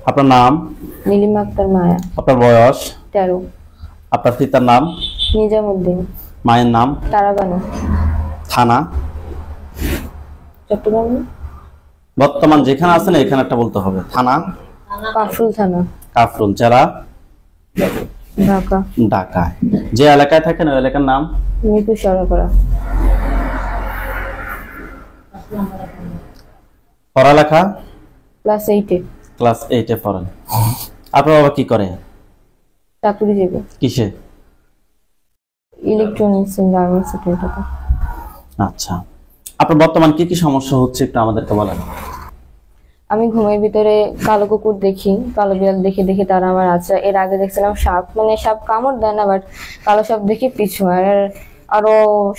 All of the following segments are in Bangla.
আপনার নাম? নীলিমা আক্তার মায়া। আপনার বয়স? 13। আপনার পিতার নাম? নিজামউদ্দিন। মায়ের নাম? তারাবানু। থানা? চট্টগ্রাম। বর্তমান যেখানে আছেন এখানে একটা বলতে হবে। থানা? কাফরুল থানা। কাফরুল। জেলা? ঢাকা। ঢাকায়। যে এলাকায় থাকেন ওই এলাকার নাম? মিরপুর সরাপাড়া। পড়ালেখা? ক্লাস 8-এ। ক্লাস 8-এ পড়েন। আপনার বাবা কি করে? চাকরিজীবী। কিসে? ইলেকট্রনিক্স এন্ড গার্মেন্টস সেক্টরে। আচ্ছা, আপনার বর্তমান কি কি সমস্যা হচ্ছে একটু আমাদেরকে বলেন। আমি ঘুমের ভিতরে কালো কুকুর দেখি, কালো বিড়াল দেখে দেখে তারা আমার আছে। এর আগে দেখছিলাম সাপ, মানে সাপ কামড় দেয় না, বাট কালো সাপ দেখি পিছু। আর আরো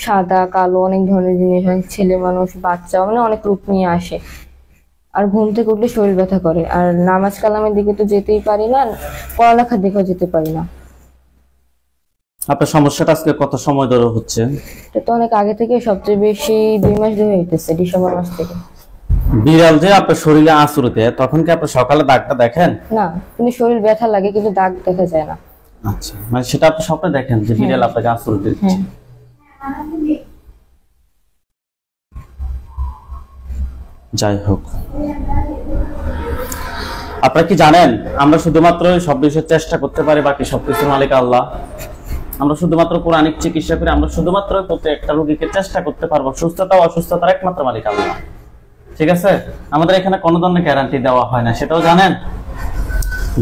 সাদা কালো অনেক ধরনের জিনিস হয়, ছেলে মানুষ বাচ্চা মানে অনেক রূপ নিয়ে আসে। আর ঘুম থেকে উঠলে শরীর ব্যথা করে। আর নামাজ কালামের দিকে তো যেতেই পারি না, পড়ালেখার দিকেও যেতে পারি না। আপনার সমস্যাটা আজকে কত সময় ধরে হচ্ছে? এটা তো অনেক আগে থেকে, সবচেয়ে বেশি 2 মাস ধরে হইতেছে, ডিসেম্বর মাস থেকে। বিড়াল যে আপনার শরীরে আঁচড় দেয় তখন কি আপনি সকালে দাগটা দেখেন? না, কিন্তু শরীর ব্যথা লাগে, কিন্তু দাগ দেখা যায় না। আচ্ছা, মানে সেটা আপনি স্বপ্নে দেখেন যে বিড়াল আপনাকে আঁচড় দিচ্ছে। যাই হোক, আপনারা কি জানেন আমরা শুধুমাত্র সব বিষয়ে চেষ্টা করতে পারি, বাকি সবকিছুর মালিক আল্লাহ। আমরা শুধুমাত্র কোরআনিক চিকিৎসা করে আমরা শুধুমাত্র প্রত্যেকটা রোগীকে চেষ্টা করতে পারবো। সুস্থতা ও অসুস্থতার একমাত্র মালিক আল্লাহ। ঠিক আছে, আমাদের এখানে কোনো ধরনের গ্যারান্টি দেওয়া হয় না, সেটাও জানেন।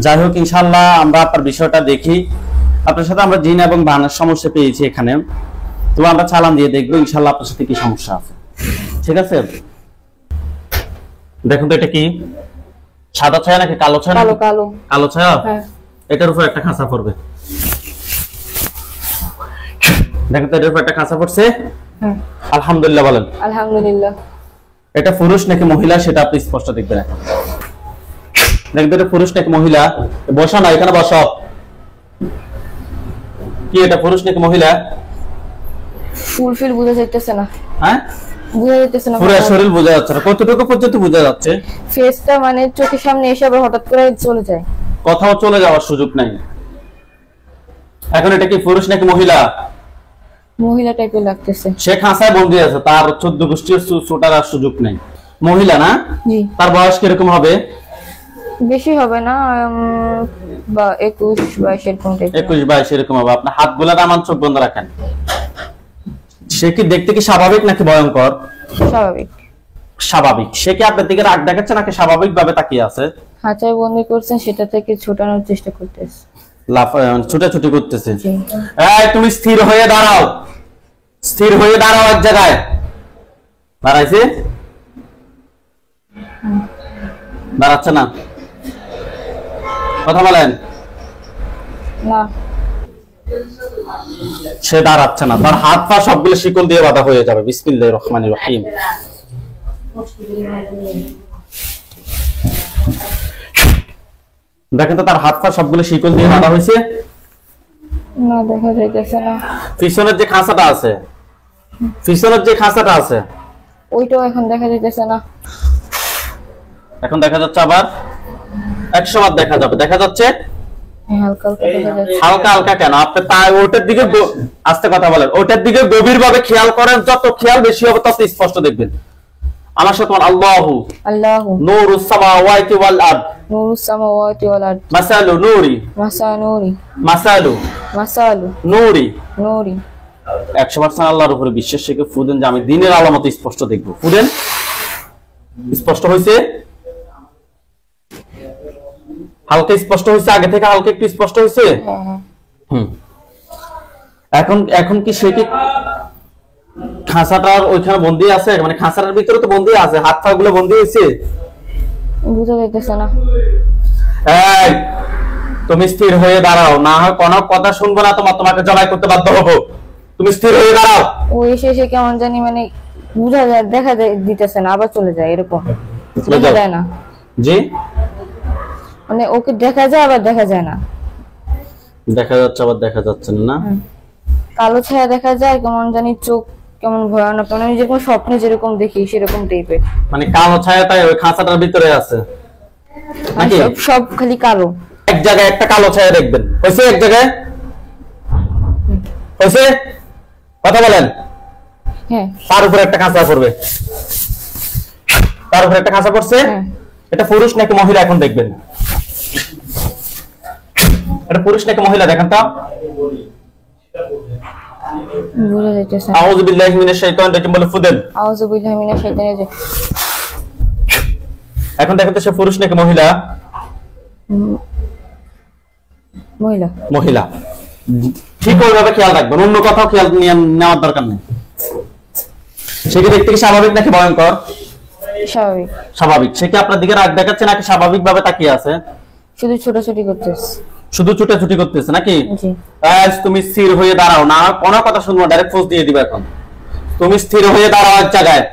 যাই হোক, ইনশাআল্লাহ আমরা আপনার বিষয়টা দেখি। আপনার সাথে আমরা জিন এবং বানার সমস্যা পেয়েছি এখানে, তো আমরা চালান দিয়ে দেখবো ইনশাআল্লাহ আপনার সাথে কি সমস্যা আছে। ঠিক আছে, দেখুন তো এটা কি সাদা ছায়া নাকি কালো ছায়া? কালো কালো কালো ছায়া। হ্যাঁ। এটার উপর একটা খাঁচা পড়বে, দেখেন তো এটার উপর একটা খাঁচা পড়ছে। হ্যাঁ। আলহামদুলিল্লাহ বলেন। আলহামদুলিল্লাহ। এটা পুরুষ নাকি মহিলা সেটা আপনি স্পষ্ট দেখবেন। দেখেন তো এটা পুরুষ নাকি মহিলা। বসা না, এখানে বসো। কি এটা পুরুষ নাকি মহিলা? ফুলফিল বোঝা যাইতেছে না। হ্যাঁ, বোঝা যাইতেছে না। পুরো শরীর বোঝা যাচ্ছে না। কতটুকু পর্যন্ত বোঝা যাচ্ছে? ফেসটা মানে চোখের সামনে এসে আবার হঠাৎ করে চলে যায়। কোথাও চলে যাওয়ার সুযোগ নাই। এখন এটা কি পুরুষ নাকি মহিলা? মহিলা টাইপের লাগতেছে। সে খাঁচায় বন্দি আছে, তার 14 গোষ্ঠীর ছোটার আর সুযোগ নেই। মহিলা না? জি। তার বয়স কিরকম হবে? বেশি হবে না, বা 21-22 এরকম টাইপের। 21-22 এরকম হবে। আপনার হাতগুলো নামান, চোখ বন্ধ রাখেন। সে কি দেখতে কি স্বাভাবিক নাকি ভয়ঙ্কর? স্বাভাবিক। স্বাভাবিক। সে কি আপনার দিকে রাগ দেখাচ্ছে নাকি স্বাভাবিক ভাবে তাকিয়ে আছে? হাঁচায় বন্দি করছেন, সেটা থেকে ছোটানোর চেষ্টা করতেছে। ছুটাছুটি করতেছে। জি। এই তুমি স্থির হয়ে দাঁড়াও, স্থির হয়ে দাঁড়াও এক জায়গায়। দাঁড়াইছে? দাঁড়াচ্ছে না, কথা বলেন। না, সে দাঁড়াচ্ছে না, তার হাত পা সবগুলো শিকল দিয়ে বাঁধা হয়ে যাবে। বিসমিল্লাহির রহমানির রহিম। দেখেন তো তার হাত পা সবগুলো শিকল দিয়ে বাঁধা হয়েছে। না দেখা যাইতেছে না। পিছনের যে খাঁচাটা আছে, পিছনের যে খাঁচাটা আছে ওইটাও এখন দেখা যাইতেছে না। এখন দেখা যাচ্ছে, আবার 100 বার দেখা যাবে। দেখা যাচ্ছে হালকা হালকা দেখা যাচ্ছে। হালকা হালকা কেন? আপনি তাই ওটার দিকে আস্তে কথা বলেন, ওটার দিকে গভীর ভাবে খেয়াল করেন। যত খেয়াল বেশি হবে তত স্পষ্ট দেখবেন। আমার সাথে আল্লাহু আল্লাহু নূরুস সামাওয়াতি ওয়াল আরদ, নূরুস সামাওয়াতি ওয়াল আরদ, মাসালু নূরি, মাসানুরি, মাসালু মাসালু নূরি। নূরি। 100% আল্লাহর উপরে বিশ্বাস রেখে ফুদেন যে আমি দিনের আলামত স্পষ্ট দেখব। ফুদেন। স্পষ্ট হয়েছে? হালকা স্পষ্ট হয়েছে? আগে থেকে হালকা একটু স্পষ্ট হয়েছে? এখন এখন কি সে কি খাঁচাটার ওইখানে বন্দি আছে? মানে খাঁচাটার ভিতরে তো বন্দি আছে, হাত পা গুলো বন্দি হয়েছে? বুঝা যাইতেছে না। এই তুমি স্থির হয়ে দাঁড়াও, না হয় কোনো কথা শুনবো না, তোমাকে জবাই করতে বাধ্য হবো। তুমি স্থির হয়ে দাঁড়াও। ও এসে এসে কেমন জানি মানে বুঝা যায়, দেখা দিতেছে না, আবার চলে যায়, এরকম দেখা যায় না। জি, মানে ওকে দেখা যায় আবার দেখা যায় না। দেখা যাচ্ছে আবার দেখা যাচ্ছে না। কালো ছায়া দেখা যায়, কেমন জানি চোখ কেমন ভয়ানক, মানে আমি যেরকম স্বপ্নে যেরকম দেখি সেরকম টাইপের। মানে কালো ছায়াটাই ওই খাঁচাটার ভিতরে আছে। আর নাকি সব খালি কালো। এক জায়গায় একটা কালো ছায়া দেখবেন, হয়েছে? এক জায়গায় হয়েছে? কথা বলেন। হ্যাঁ তার উপরে একটা খাঁচা পড়বে, তার উপরে একটা খাঁচা পড়ছে। হ্যাঁ। এটা পুরুষ নাকি মহিলা এখন দেখবেন। এটা পুরুষ নাকি মহিলা দেখেন তো। বোঝা যাইতেছে না। আউযু বিল্লাহি মিনাশ শাইতানির রাজিম বলে ফুদেন। আউযু বিল্লাহি মিনাশ শাইতানির রাজিম। এখন দেখেন তো সে পুরুষ নাকি মহিলা। মহিলা। মহিলা। ঠিক ওইভাবে খেয়াল রাখবেন, অন্য কথাও খেয়াল নেওয়ার দরকার নেই। সে কি দেখতে কি স্বাভাবিক নাকি ভয়ঙ্কর? স্বাভাবিক। স্বাভাবিক। সে কি আপনার দিকে রাগ দেখাচ্ছে নাকি স্বাভাবিক ভাবে তাকিয়ে আছে? শুধু ছোটাছুটি করতেছে। শুধু ছুটাছুটি করতেছে নাকি? জি। আজ তুমি স্থির হয়ে দাঁড়াও, না কোনো কথা শুনবো, ডাইরেক্ট পোজ দিয়ে দিবে। এখন তুমি স্থির হয়ে দাঁড়াও এক জায়গায়,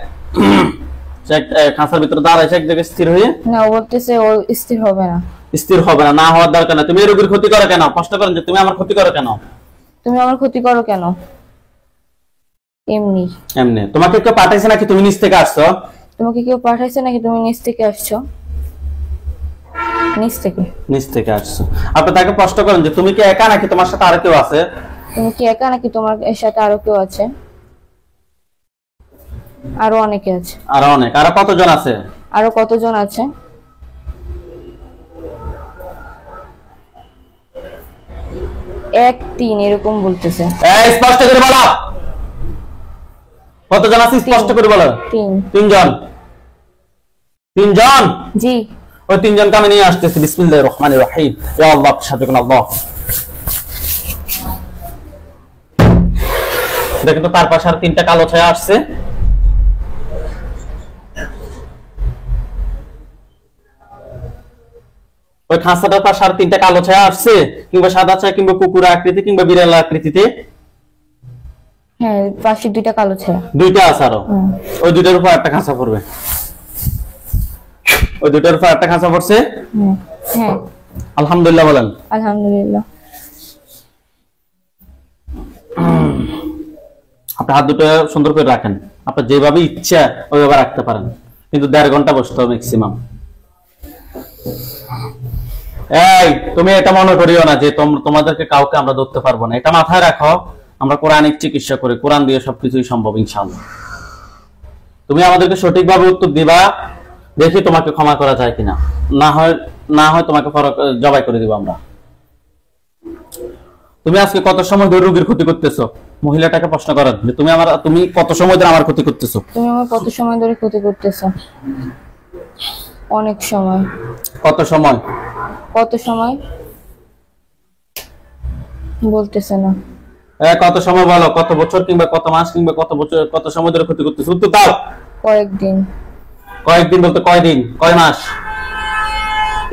খাঁচার ভিতরে দাঁড়াইছে এক জায়গায় স্থির হয়ে। না, ও বলতেছে ও স্থির হবে না। স্থির হবে না, না হওয়ার দরকার না। তুমি এই রোগীর ক্ষতি করো কেন? প্রশ্ন করেন যে তুমি আমার ক্ষতি করো কেন? তুমি আমার ক্ষতি করো কেন? এমনি। এমনি। তোমাকে কেউ পাঠাইছে নাকি তুমি নিচ থেকে আসছো? তোমাকে কেউ পাঠাইছে নাকি তুমি নিচ থেকে আসছো? নিচ থেকে। নিচ থেকে আসছো। আপনি তাকে প্রশ্ন করেন যে তুমি কি একা নাকি তোমার সাথে আরো কেউ আছে? তুমি কি একা নাকি তোমার সাথে আরো কেউ আছে? আরো অনেকে আছে। আরো অনেক। আরো কতজন আছে? আরো কতজন আছে? 1 3 এরকম বলতেছে। এই স্পষ্ট করে বলো, কতজন আছে স্পষ্ট করে বলো। 3। 3 জন। 3 জন? জি। ওই 3 জনকে আমি নিয়ে আসতেছি। বিসমিল্লাহির রহমানির রহিম। ইয়া আল্লাহ, সাহায্য আল্লাহ। দেখেন তো তার পাশে আর 3টা কালো ছায়া আসছে। ওই খাঁচাটার পাশে আর 3টা কালো ছায়া আসছে, কিংবা সাদা ছায়া, কিংবা কুকুর আকৃতি, কিংবা বিড়াল আকৃতিতে। হ্যাঁ, পাশে 2টা কালো ছায়া। 2টা আছে আরো। ওই 2টার উপর একটা খাঁচা পড়বে। ওই 2টার উপর একটা খাঁচা পড়ছে। হ্যাঁ। আলহামদুলিল্লাহ বলেন। আলহামদুলিল্লাহ। আপনি হাত দুটো সুন্দর করে রাখেন, আপনার যেভাবে ইচ্ছা ওইভাবে রাখতে পারেন, কিন্তু 1.5 ঘন্টা বসতে হবে ম্যাক্সিমাম। এই তুমি এটা মনে করিও না যে তোমাদেরকে কাউকে আমরা ধরতে পারবো না। এটা মাথায় রাখো, আমরা কোরআনিক চিকিৎসা করি, কোরআন দিয়ে সবকিছুই সম্ভব ইনশাআল্লাহ। তুমি আমাদেরকে সঠিকভাবে উত্তর দিবা, দেখি তোমাকে ক্ষমা করা যায় কিনা। না হয় তোমাকে জবাই করে দিব আমরা। তুমি আজকে কত সময় ধরে রোগীর ক্ষতি করতেছো? মহিলাটাকে প্রশ্ন করেন যে তুমি কত সময় ধরে আমার ক্ষতি করতেছো? তুমি আমার কত সময় ধরে ক্ষতি করতেছো? অনেক সময়। কত সময়? কত সময় বলতেছে না। কত সময় বলো, কত বছর কিংবা কত মাস কিংবা কত বছর, কত সময় ধরে ক্ষতি করতেছো? উত্তর দাও। কয়েকদিন। কয়েকদিন বলতে কয়দিন, কয় মাস?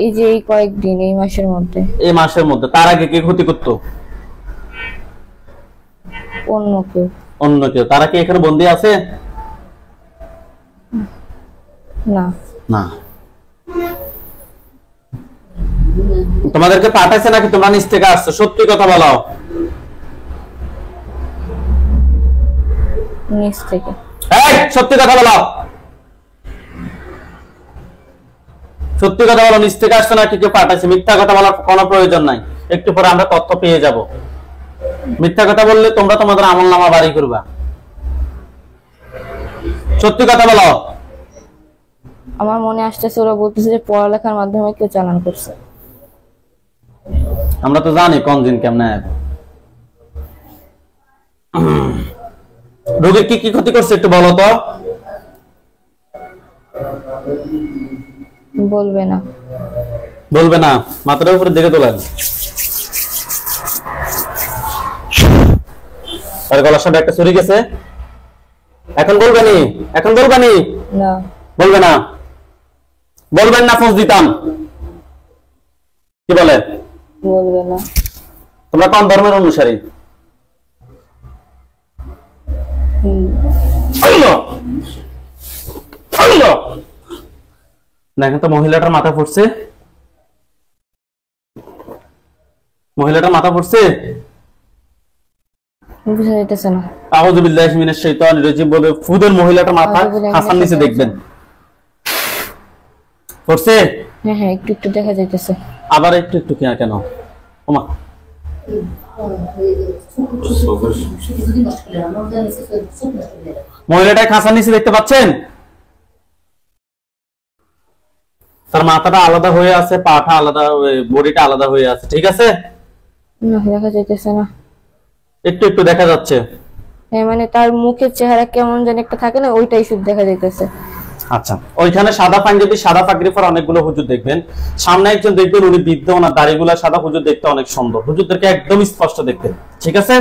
এই যে এই কয়েকদিন, এই মাসের মধ্যে। এই মাসের মধ্যে। তার আগে কে ক্ষতি করতো? অন্য কেউ। অন্য কেউ। তারা কি এখানে বন্দী আছে? না। না। তোমাদেরকে পাঠাইছে নাকি তোমরা নিচ থেকে আসছো? সত্যি কথা বলো। নিচ থেকে। এই সত্যি কথা বলো, সত্যি কথা বলো। নিচ থেকে আসছো নাকি কেউ পাঠাইছে? মিথ্যা কথা বলার কোনো প্রয়োজন নাই, একটু পরে আমরা তথ্য পেয়ে যাব। মিথ্যা কথা বললে তোমরা তোমাদের আমলনামা বাড়ি করবা। সত্যি কথা বলো। আমার মনে আসতেছে ওরা বলতেছে যে পড়ালেখার মাধ্যমে কেউ চালান করছে। আমরা তো জানি কোন দিন কেমনে। রোগীর কি কি ক্ষতি করছে একটু বলো তো। বলবে না। বলবে না? মাথার উপরে দেখে তোলেন। আর গলার সামনে একটা ছুরি গেছে। এখন বলবেনি? এখন বলবেনি? না। বলবে না? বলবেন না? ফোঁস দিতাম। কি বলে? বলবে না। তোমরা কোন ধর্মের অনুসারী? দেখেন তো মহিলাটার মাথা ফুটছে। মহিলাটার মাথা ফুটছে। বুঝা যাইতেছে না। আউযু বিল্লাহি মিনাশ শাইতানির রাজিম বলে ফুদের মহিলাটার মাথা হাসান নিচে দেখবেন। করছে? হ্যাঁ হ্যাঁ, একটু একটু দেখা যাইতেছে। আবার একটু একটু কেন? ওমা, মহিলাটা খাঁচার নিচে দেখতে পাচ্ছেন? তার মাথাটা আলাদা হয়ে আছে, পাটা আলাদা, বডিটা আলাদা হয়ে আছে, ঠিক আছে? না, দেখা যাইতেছে না। একটু একটু দেখা যাচ্ছে। হ্যাঁ, মানে তার মুখের চেহারা কেমন যেন একটা থাকে না, ওইটাই শুধু দেখা যাইতেছে। আচ্ছা, ওইখানে সাদা পাঞ্জাবি, সাদা পাগড়ি পরা অনেকগুলো হুজুর দেখবেন। সামনে একজন দেখবেন, উনি বৃদ্ধ, ওনার দাড়িগুলা সাদা, হুজুর দেখতে অনেক সুন্দর, হুজুরদেরকে একদম স্পষ্ট দেখতে, ঠিক আছে?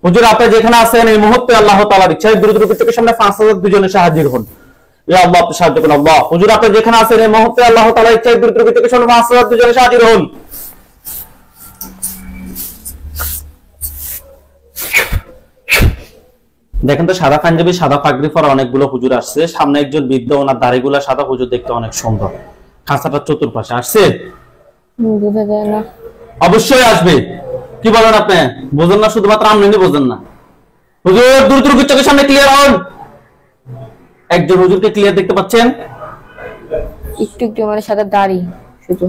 হুজুর আপনি যেখানে আছেন এই মুহূর্তে আল্লাহ তাআলার ইচ্ছায় দ্রুত চোখের সামনে 5000 দুজনে সাহায্য হন। ইয়া আল্লাহ, আপনি সাহায্য করুন আল্লাহ। হুজুর আপনি যেখানে আছেন এই মুহূর্তে আল্লাহ তাআলার ইচ্ছায় দ্রুত চোখের সামনে 5000 দুজনে সাহায্য হন। দেখেন তো, সাদা পাঞ্জাবি, সাদা পাগড়ি পরা অনেকগুলো হুজুর আসছে। সামনে একজন বৃদ্ধ, ওনার দাড়িগুলা সাদা, হুজুর দেখতে অনেক সুন্দর। খাঁচাটার চতুর্পাশে আসছে? বোঝা যায় না। অবশ্যই আসবে। কি বলেন আপনি? বোঝেন না? শুধুমাত্র আমনি বোঝেন না। হুজুর দ্রুত চোখের সামনে ক্লিয়ার হন। একজন হুজুরকে ক্লিয়ার দেখতে পাচ্ছেন? একটু একটু, মানে সাদা দাড়ি শুধু।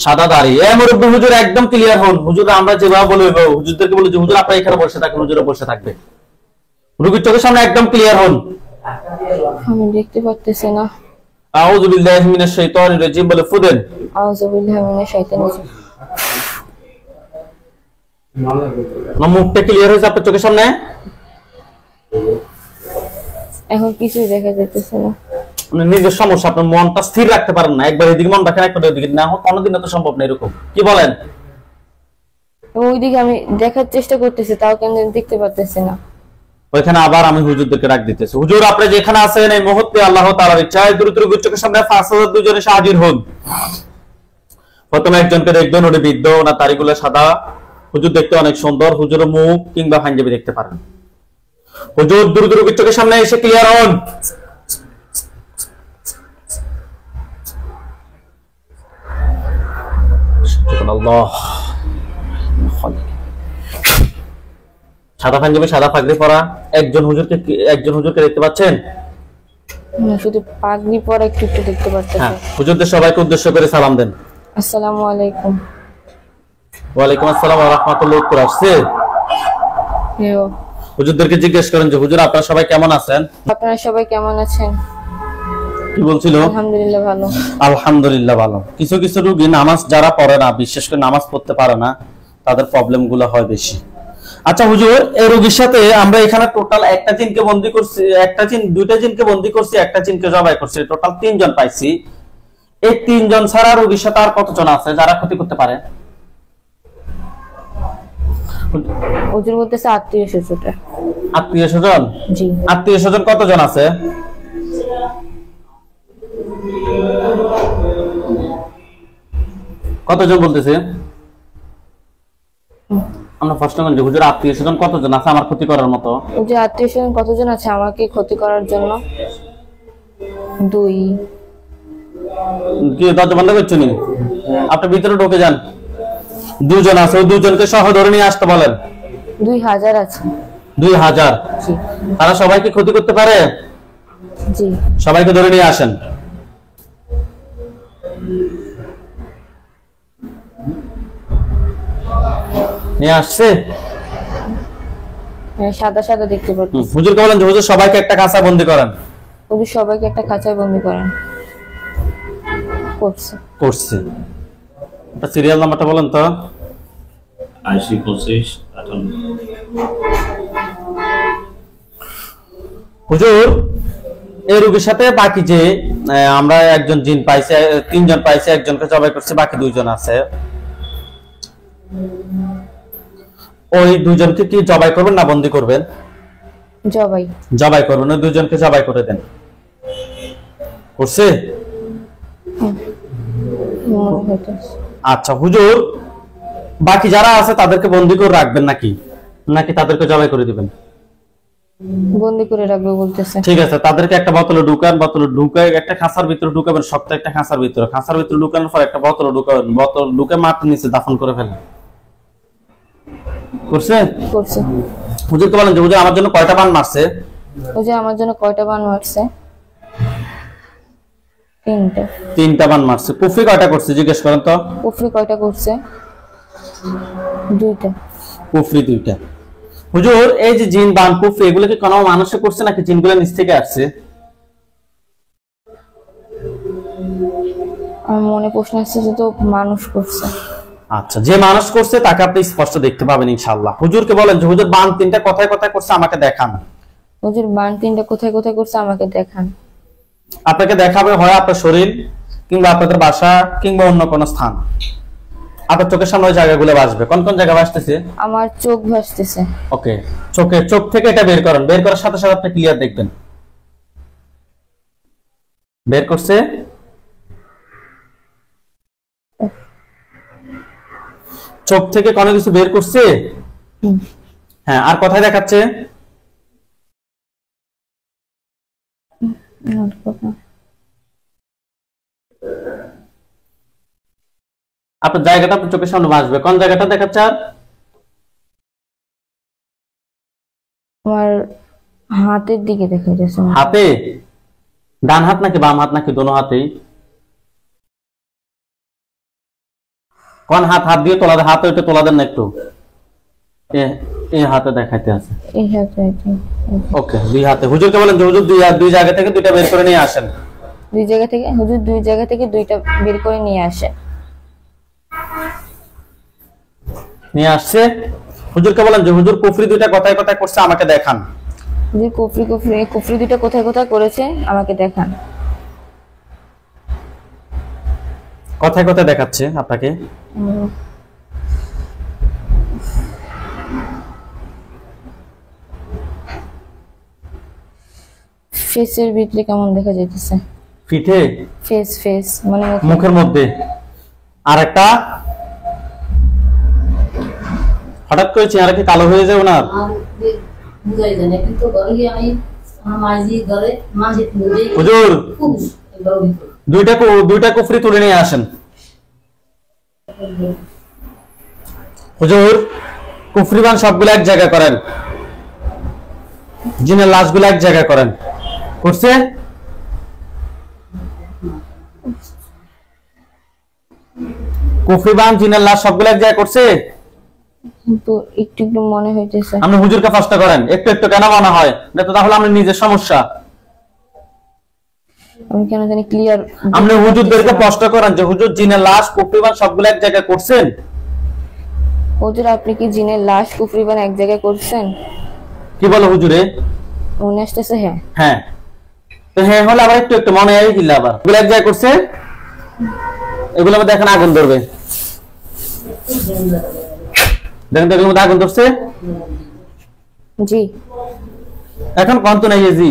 সাদা দাড়ি। মুরব্বী হুজুর একদম ক্লিয়ার হন। হুজুর আমরা যেভাবে বলবো, হুজুরদেরকে বলি যে হুজুর আপনারা এখানে বসে থাকেন, হুজুরে বসে থাকবে। রোগীর চোখের সামনে একদম ক্লিয়ার হন। আমি দেখতে পারতেছি না। আউযু বিল্লাহি মিনাশ শাইতানির রাজিম বলে ফুদেন। আউযু বিল্লাহি মিনাশ শাইতানির রাজিম। মুখটা ক্লিয়ার হয়েছে আপনার চোখের সামনে? এখন কিছুই দেখা যাইতেছে না। নিজের সমস্যা, আপনার মনটা স্থির রাখতে পারেন না। একবার এদিকে মন রাখেন, একবার ওইদিকে না, কোনোদিন তো সম্ভব না এরকম। কি বলেন? ওইদিকে আমি দেখার চেষ্টা করতেছি, তাও কেন দেখতে পারতেছি না। ওইখানে আবার আমি হুজুরদেরকে ডাক দিতেছি। হুজুর আপনি যেখানে আছেন এই মুহূর্তে আল্লাহ তাআলার ইচ্ছায় দ্রুত চোখের সামনে 5000 দুজনে হাজির হন। প্রথমে একজনকে দেখবেন, উনি বৃদ্ধ, ওনার দাড়িগুলো সাদা, হুজুর দেখতে অনেক সুন্দর। হুজুরের মুখ কিংবা পাঞ্জাবি দেখতে পারেন। হুজুর দ্রুত চোখের সামনে এসে ক্লিয়ার হন। আল্লাহ, সাদা পাঞ্জাবি, সাদা পাগড়ি পরা একজন হুজুরকে দেখতে পাচ্ছেন? শুধু পাগড়ি পরা একটু একটু দেখতে পারতেছি। হ্যাঁ, হুজুরদের সবাইকে উদ্দেশ্য করে সালাম দেন। আসসালামু আলাইকুম। ওয়ালাইকুম আসসালাম ওয়া রাহমাতুল্লাহি ওয়া বারাকাতুহু। হ্যাঁ, হুজুরদেরকে জিজ্ঞেস করেন যে হুজুর আপনারা সবাই কেমন আছেন? আপনারা সবাই কেমন আছেন? কি বলছিল? আলহামদুলিল্লাহ ভালো। আলহামদুলিল্লাহ ভালো। কিছু কিছু রোগী নামাজ যারা পড়ে না, বিশেষ করে নামাজ পড়তে পারে না, তাদের প্রবলেম গুলো হয় বেশি। আচ্ছা হুজুর, এই রোগীর সাথে আমরা এখানে টোটাল একটা জিনকে বন্দী করছি, দুইটা জিনকে বন্দী করছি, একটা জিনকে জবাই করছি, টোটাল 3 জন পাইছি। এই 3 জন ছাড়া রোগীর সাথে আর কতজন আছে যারা ক্ষতি করতে পারে? হুজুর বলতেছে আত্মীয় স্বজন। আত্মীয় স্বজন? জি। আত্মীয় স্বজন কতজন আছে? কতজন বলতেছে? আমরা প্রশ্ন করি যে হুজুর আত্মীয় স্বজন কতজন আছে আমার ক্ষতি করার মতো? যে আত্মীয় স্বজন কতজন আছে আমাকে ক্ষতি করার জন্য? 2। কি দরজা বন্ধ করছো নি? আপনি ভিতরে ঢুকে যান। 2 জন আছে, ওই 2 জনকে সহ ধরে নিয়ে আসতে বলেন। 2000 আছে। 2000? জি। তারা সবাইকে ক্ষতি করতে পারে? জি। সবাইকে ধরে নিয়ে আসেন। নিয়ে আসছে? হ্যাঁ, সাদা সাদা দেখতে পাচ্ছি। হুজুরকে বলেন যে হুজুর সবাইকে একটা খাঁচা বন্দী করেন। হুজুর সবাইকে একটা খাঁচায় বন্দী করেন। করছে। সিরিয়াল নাম্বারটা বলেন তো। IC 2558। হুজুর এই রোগীর সাথে বাকি যে আমরা একজন জিন পাইছে, 3 জন পাইছে, একজনকে জবাই করছে, বাকি 2 জন আছে। ওই 2 জনকে কি জবাই করবেন না বন্দী করবেন? জবাই করবেন। ওই 2 জনকে জবাই করে দেন। করছে? আচ্ছা হুজুর, বাকি যারা আছে তাদেরকে বন্দী করে রাখবেন নাকি তাদেরকে জবাই করে দিবেন? বন্দী করে রাখবে বলতেছে। ঠিক আছে, তাদেরকে একটা বোতলে ঢুকায় একটা খাঁচার ভিতরে ঢুকাবেন, শক্ত একটা খাঁচার ভিতরে ঢুকানোর পর একটা বোতলে ঢুকাবেন, বোতল ঢুকে মাটির নিচে দাফন করে ফেলেন। করছে? হুজুরকে বলেন যে হুজুর আমার জন্য কয়টা বান মারছে? হুজুর আমার জন্য কয়টা বান মারছে? তিনটা। তিনটা বান মারছে। কুফরি কয়টা করছে জিজ্ঞেস করেন তো। কুফরি কয়টা করছে? দুইটা। কুফরি দুইটা। হুজুর এই যে জিন বান কুফরি এগুলো কি কোনো মানুষে করছে নাকি জিনগুলো নিচ থেকে আসছে? আমার মনে প্রশ্ন আসছে যে তো মানুষ করছে। আচ্ছা, যে মানুষ করছে তাকে আপনি স্পষ্ট দেখতে পাবেন ইনশাআল্লাহ। হুজুরকে বলেন যে হুজুর বান তিনটা কোথায় কোথায় করছে আমাকে দেখান। হুজুর বান তিনটা কোথায় কোথায় করছে আমাকে দেখান। আপনাকে দেখাবে হয় আপনার শরীর কিংবা আপনাদের বাসা কিংবা অন্য কোনো স্থান। আপনার চোখের সামনে ওই জায়গাগুলো ভাসবে। কোন কোন জায়গা ভাসতেছে? আমার চোখ ভাসতেছে। ওকে, চোখ থেকে এটা বের করেন। বের করার সাথে সাথে আপনি ক্লিয়ার দেখবেন। বের করছে? চোখ থেকে কোনো কিছু বের করছে? হ্যাঁ, আর কোথায় দেখাচ্ছে? আপনার জায়গাটা আপনার চোখের সামনে ভাসবে। কোন জায়গাটা দেখাচ্ছে? আর আমার হাতের দিকে দেখা যাচ্ছে। হাতে? ডান হাত নাকি বাম হাত নাকি দোনো হাতেই? কোন হাত? হাত দিয়ে তোলা দেন। হাতে ওইটা তোলা দেন না একটু। এই হাতে দেখাইতে আছে। এই হাতে। ওকে, দুই হাতে। হুজুরকে বলেন যে হুজুর দুই জায়গা থেকে দুইটা বের করে নিয়ে আসেন। দুই জায়গা থেকে হুজুর দুই জায়গা থেকে দুইটা বের করে নিয়ে আসে। নিয়ে আসছে। হুজুরকে বলেন যে হুজুর কুফরি দুইটা কোথায় কোথায় করছে আমাকে দেখান। হুজুর কুফরি দুইটা কোথায় কোথায় করেছে আমাকে দেখান। কোথায় কোথায় দেখাচ্ছে আপনাকে? ফেসের ভিতরে কেমন দেখা যাইতেছে? পিঠে? ফেস মানে মুখের মধ্যে। আর একটা হঠাৎ করে চেহারা কি কালো হয়ে যায় ওনার? হুজুর দুইটা কুফরি তুলে নিয়ে আসেন। হুজুর কুফরিবান সবগুলো এক জায়গায় করেন। জিনের লাশগুলো এক জায়গায় করেন। করছে? কুফরিবান জিনের লাশ সবগুলো এক জায়গায় করছে? তো একটু একটু মনে হইতেছে। আপনি হুজুরকে প্রশ্ন করেন একটু একটু কেন মনে হয় না? তো তাহলে আমার নিজের সমস্যা। আমি কেন জানি ক্লিয়ার। আপনি হুজুরদেরকে প্রশ্ন করেন যে হুজুর জিনের লাশ কুফরিবান সবগুলো এক জায়গায় করছেন? হুজুর আপনি কি জিনের লাশ কুফরিবান এক জায়গায় করছেন? কি বলো হুজুরে? মনে আসতেছে হ্যাঁ। হ্যাঁ, তো হ্যাঁ হলে আবার একটু একটু মনে হয় কিলা আবার এগুলো এক জায়গায় করছে। এগুলো মধ্যে এখন আগুন ধরবে। দেখেন তো এগুলোর মধ্যে আগুন ধরছে। জি। এখন কন্ত নাই জি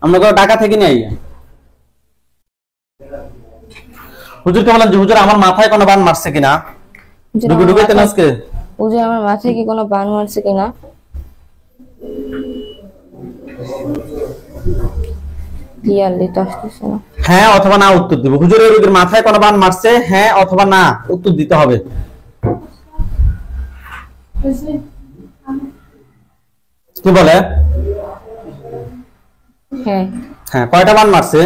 আমরা ঢাকা থেকে নিয়ে আইয়া হুজুরকে বলেন যে হুজুর আমার মাথায় কোনো বান মারছে কিনা। ডুবে ডুবেতেন আজকে? হুজুর আমার মাথায় কি কোনো বান মারছে কিনা? ক্লিয়ারলি তো আসতেছে না। হ্যাঁ অথবা না উত্তর দিব। হুজুরের রোগীর মাথায় কোনো বান মারছে? হ্যাঁ অথবা না উত্তর দিতে হবে। কি বলে? হ্যাঁ। হ্যাঁ, কয়টা বান মারছে?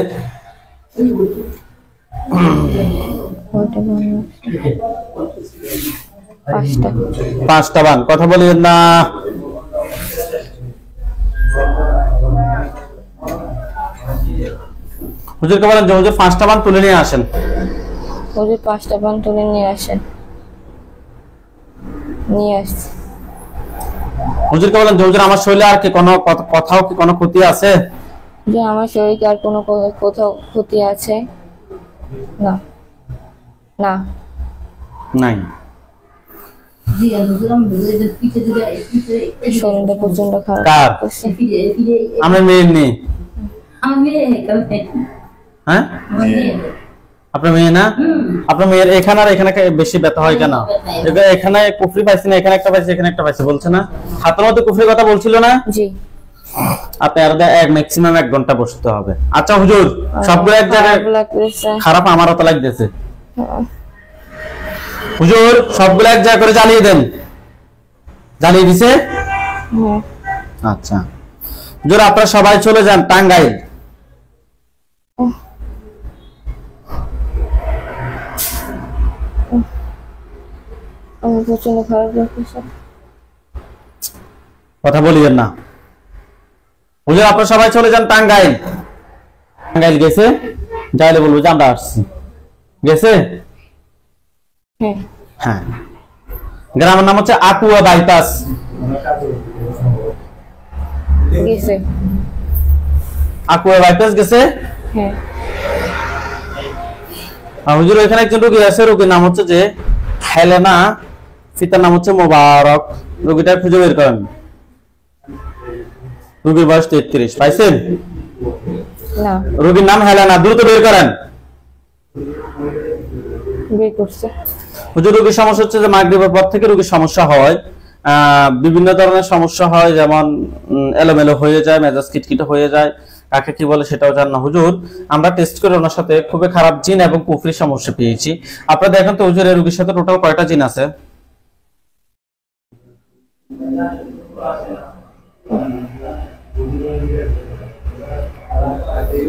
পাঁচটা বান। কথা বলিয়েন না। হুজুরকে বলেন যে হুজুর 5টা বান তুলে নিয়ে আসেন। হুজুর 5টা বান তুলে নিয়ে আসেন। নিয়ে আসছি। হুজুরকে বলেন যে হুজুর আমার শরীরে আর কি কোনো কোথাও কি কোনো ক্ষতি আছে? যে আমার শরীরে আর কোনো কোথাও ক্ষতি আছে? না না নাই। শরীরটা প্রচন্ড খারাপ। কার? আমরা মেয়ের নেই। হ্যাঁ আপনার মেয়ে না? আপনার মেয়ের এখানে আর এখানে বেশি ব্যথা হয় কেন? এখানে কুফরি পাইছি না, এখানে একটা পাইছি, এখানে একটা পাইছি বলছে না? হাতের মধ্যে কুফরির কথা বলছিল না? জি। আপনি আর ম্যাক্সিমাম 1 ঘন্টা বসতে হবে। আচ্ছা হুজুর সবগুলো এক জায়গায় খারাপ আমারও তো লাগতেছে। হুজুর সবগুলো এক জায়গা করে জ্বালিয়ে দেন। জ্বালিয়ে দিছে? আচ্ছা হুজুর আপনারা সবাই চলে যান টাঙ্গাইল। আমি প্রচন্ড খারাপ লাগতেছে। কথা বলিয়েন না। হুজুর আপনারা সবাই চলে যান টাঙ্গাইল। টাঙ্গাইল গেছে, যাইলে বলবো যে আমরা আসছি। গেছে? হ্যাঁ হ্যাঁ। গ্রামের নাম হচ্ছে আকুয়া বাইপাস। গেছে। আকুয়া বাইপাস গেছে? হ্যাঁ। আর হুজুর ওইখানে একজন রোগী আছে, রোগীর নাম হচ্ছে যে হেলেনা, পিতার নাম হচ্ছে মোবারক। রোগীটা খুঁজে বের করেন। রোগীর বয়স 33। পাইছেন? না, রোগীর নাম হেলেনা, দ্রুত বের করেন। বের করছে। হুজুর রোগীর সমস্যা হচ্ছে যে মাগরিবের পর থেকে রোগীর সমস্যা হয়, বিভিন্ন ধরনের সমস্যা হয়, যেমন এলোমেলো হয়ে যায়, মেজাজ খিটখিটে হয়ে যায়, কাকে কি বলে সেটাও জান না। হুজুর আমরা টেস্ট করে ওনার সাথে খুবই খারাপ জিন এবং কুফরি সমস্যা পেয়েছি। আপনারা দেখেন তো হুজুর এই রোগীর সাথে টোটাল কয়টা জিন আছে?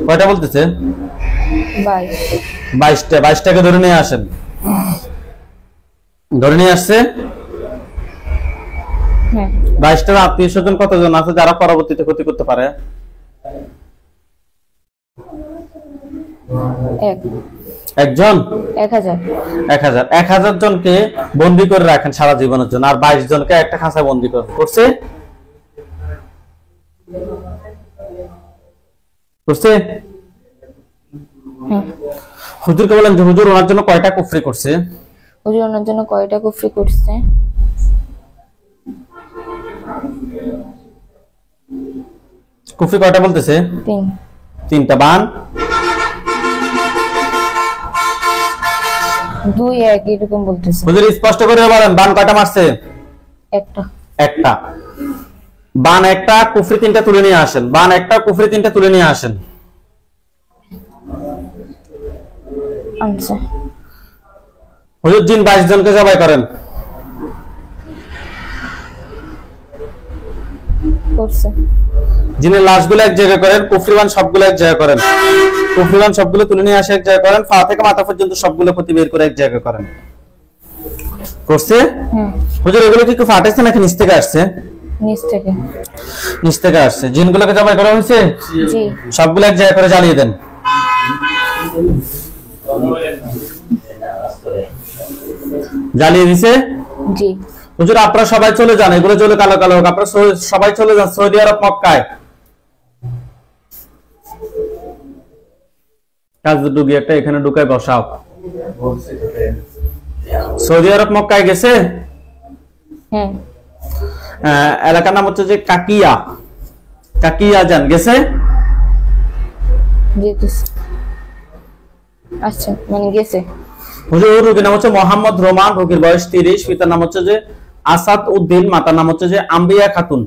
কয়টা বলতেছে? 22টা। 22টাকে ধরে নিয়ে আসেন। ধরে নিয়ে আসছে। হ্যাঁ। 22টার আত্মীয় স্বজন কতজন আছে যারা পরবর্তীতে ক্ষতি করতে পারে? একজন। 1000। 1000 জনকে বন্দী করে রাখেন সারা জীবনের জন্য, আর 22 জনকে একটা খাঁচায় বন্দী করছে। হুজুরকে বলেন যে হুজুর ওনার জন্য কয়টা কুফরি করছে? হুজুর ওনার জন্য কয়টা কুফরি করছে? কুফরি কয়টা বলতেছে? 3টা। বান? 2 1 এরকম বলতেছে। হুজুর স্পষ্ট করে বলেন বান কয়টা মারছে? একটা। বান একটা, কুফরি 3টা তুলে নিয়ে আসেন। বান একটা, কুফরি 3টা তুলে নিয়ে আসেন। আচ্ছা। হুজুর জিন 22 জনকে জবাই করেন। করছে। জিনের লাশগুলো এক জায়গায় করেন, কুফরিবান সবগুলো এক জায়গায় করেন। কুফরিবান সবগুলো তুলে নিয়ে আসে এক জায়গায় করেন, পা থেকে মাথা পর্যন্ত সবগুলো ক্ষতি বের করে এক জায়গায় করেন। করছে? হুজুর এগুলো কি ফাটেছে নাকি নিচ থেকে আসছে? নিচ থেকে আসছে। জিনগুলোকে জবাই করা হয়েছে? জি। সবগুলো এক জায়গায় করে জ্বালিয়ে দেন। জ্বালিয়ে দিছে? জি। হুজুর আপনারা সবাই চলে যান, এগুলো জ্বলে কালো কালো হোক। আপনারা সবাই চলে যান সৌদি আরব মক্কায়। কাজ ডুগি একটা এখানে ঢুকায় বসাও। সৌদি আরব মক্কায় গেছে? হ্যাঁ। এলাকার নাম হচ্ছে যে কাকিয়া। কাকিয়া যান গেছে? আচ্ছা, মানে গেছে। হুজুর রোগীর নাম হচ্ছে মোহাম্মদ রোমান, রোগীর বয়স 30, পিতার নাম হচ্ছে যে আসাদ উদ্দিন, মাতার নাম হচ্ছে যে আম্বিয়া খাতুন।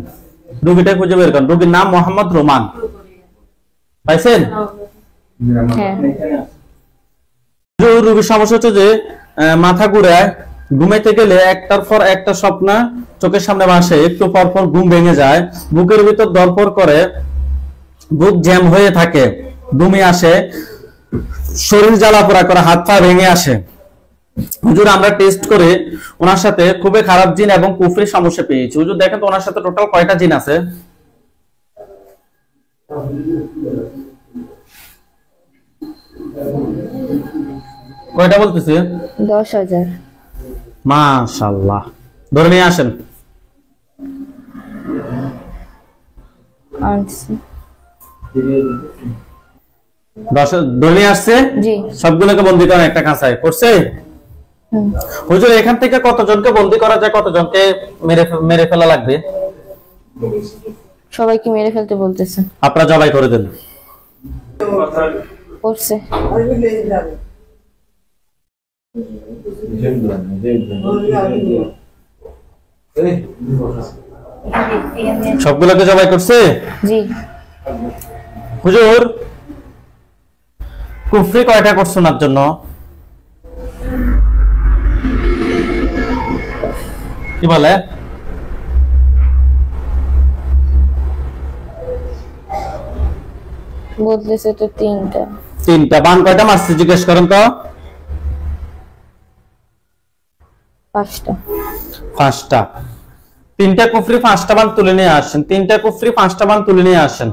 রোগীটা খুঁজে বের করেন। রোগীর নাম মোহাম্মদ রোমান। পাইছেন? হ্যাঁ। রোগীর সমস্যা হচ্ছে যে মাথা ঘুরায়, ঘুমাইতে গেলে একটার পর একটা স্বপ্ন চোখের সামনে ভাসে, একটু পর পর ঘুম ভেঙে যায়, বুকের ভিতর দরপর করে, বুক জ্যাম হয়ে থাকে, বমি আসে, শরীর জ্বালাপোড়া করে, হাত পা ভেঙে আসে। হুজুর আমরা টেস্ট করে ওনার সাথে খুবই খারাপ জিন এবং কুফরি সমস্যা পেয়েছি। হুজুর দেখেন তো ওনার সাথে টোটাল কয়টা জিন আছে? কয়টা বলতেছে? 10,000। মাশাআল্লাহ। ধরে নিয়ে আসেন। ধরে নিয়ে আসছে? জি। সবগুলোকে বন্দী করেন একটা খাঁচায়। করছে? হুজুর এখান থেকে কতজনকে বন্দী করা যায়, কতজনকে মেরে ফেলা লাগবে? সবাইকে মেরে ফেলতে বলতেছে। আপনারা জবাই করে দেন। করছে। সবগুলোকে জবাই করছে? জি। হুজুর কুফরি কয়টা করছে ওনার জন্য? কি বলে? বলতেছে তো 3টা। 3টা। বান কয়টা মারছে জিজ্ঞেস করেন তো। 5টা। 5টা। 3টা কুফরি 5টা বান তুলে নিয়ে আসেন। 3টা কুফরি 5টা বান তুলে নিয়ে আসেন।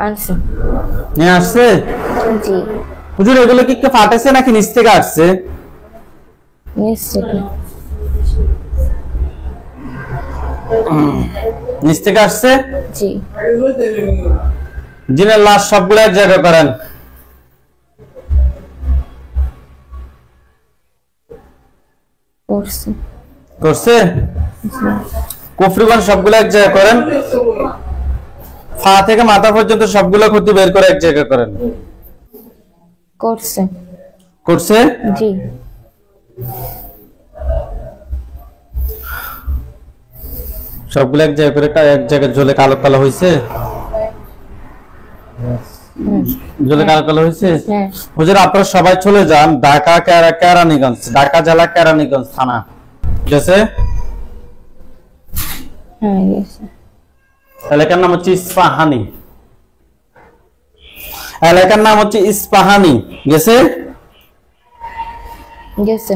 আনছে। নিয়ে আসছে? জি। হুজুর এগুলো কি ফাটেছে নাকি নিচ থেকে আসছে? নিচ থেকে। নিচ থেকে আসছে? জি। জিনের লাশ সবগুলো এক জায়গায় করেন। করছে। করছে? কুফরিবান সবগুলো এক জায়গায় করেন। পা থেকে মাথা পর্যন্ত সবগুলো ক্ষতি বের করে এক জায়গায় করেন। করছে। করছে? জি। সবগুলো এক জায়গায় করে এক জায়গায় জ্বলে কালো কালো হয়েছে। জ্বলে কালো কালো হয়েছে। হ্যাঁ। হুজুর আপনারা সবাই চলে যান ঢাকা কেরানীগঞ্জ, ঢাকা জেলা কেরানীগঞ্জ থানা। গেছে? হ্যাঁ গেছে। এলাকার নাম হচ্ছে ইস্পাহানি। এলাকার নাম হচ্ছে ইস্পাহানি। গেছে? গেছে।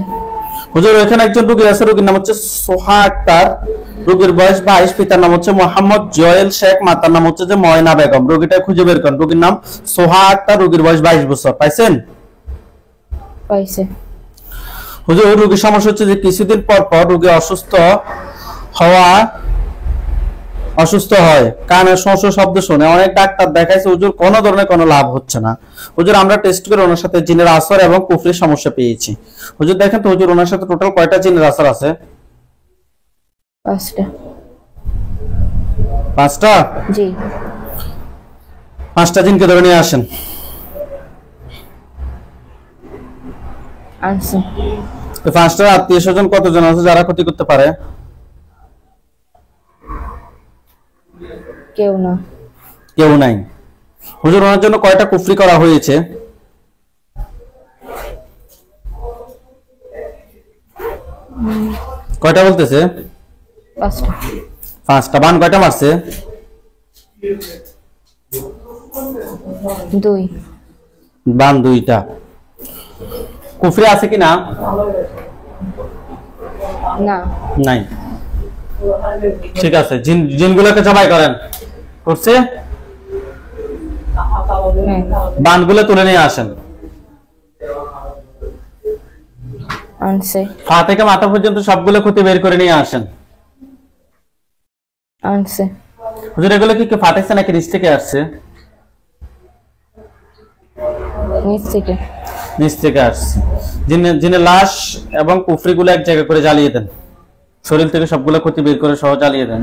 হুজুর এখানে একজন রোগী আছে, রোগীর নাম হচ্ছে সোহা আক্তার, রোগীর বয়স 22, পিতার নাম হচ্ছে মোহাম্মদ জয়েল শেখ, মাতার নাম হচ্ছে যে ময়না বেগম। রোগীটা খুঁজে বের করেন। রোগীর নাম সোহা আক্তার, রোগীর বয়স 22 বছর। পাইছেন? পাইছে। হুজুর রোগীর সমস্যা হচ্ছে যে কিছুদিন পর পর রোগী অসুস্থ হয়, কানে শোঁ শব্দ শুনে। অনেক ডাক্তার দেখাইছে হুজুর, কোনো ধরনের কোনো লাভ হচ্ছে না। হুজুর আমরা টেস্ট করে ওনার সাথে জিনের আসর এবং কুফরির সমস্যা পেয়েছি। হুজুর দেখেন তো হুজুর ওনার সাথে টোটাল কয়টা জিনের আসর আছে? 5টা। 5টা? জি। 5টা জিনকে ধরে নিয়ে আসেন। আনছে। তো 5টা আত্মীয় স্বজন কতজন আছে যারা ক্ষতি করতে পারে? কেউ না। কেউ নাই। হুজুর ওনার জন্য কয়টা কুফরি করা হয়েছে? কয়টা বলতেছে? 5টা। 5টা। বান কয়টা মারছে? 2। বান 2টা। কুফরি আছে কি না? না। নাই। ঠিক আছে, জিনগুলোকে জবাই করেন। করছে? হ্যাঁ। বানগুলো তুলে নিয়ে আসেন। আনছে। পা থেকে মাথা পর্যন্ত সবগুলো ক্ষতি বের করে নিয়ে আসেন। আনছে। হুজুর এগুলো কি ফাটেছে নাকি নিচ থেকে আসছে? নিচ থেকে। নিচ থেকে আসছে। জিনের লাশ এবং কুফরিগুলো এক জায়গায় করে জ্বালিয়ে দেন। শরীর থেকে সবগুলো ক্ষতি বের করে সহ জ্বালিয়ে দেন।